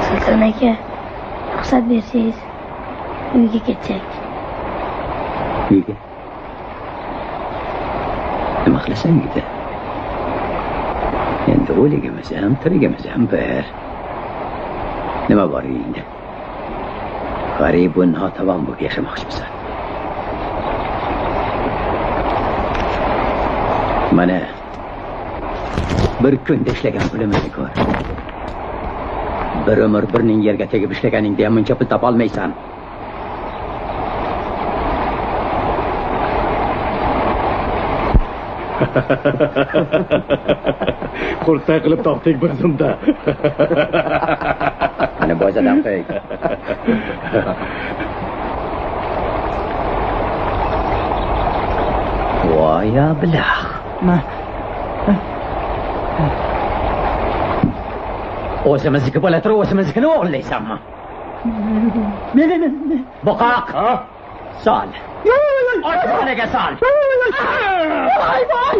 Sulton aka, ruxsat bersangiz, uyga ketsak. Uyga? Nima qilasan uyda? Endi o'ligimiz ham, tirigimiz ham bir. Nima bor uyingda? G'arib va notavon bo'lib yashamoqchimisan? Mana bir kunda ishlagan pulimizni ko'r. Bir umr birning yerga tegib ishlaganingda ham buncha pul topolmaysan. Xursand qilib topdik bir zumda. Mana bozadan qo'y. Voy ablah. O'zimizniki bo'la turib, o'zimiznikini o'g'irlaysanmi? Boqoq. Sol. Oshxonaga sol. Voy voy.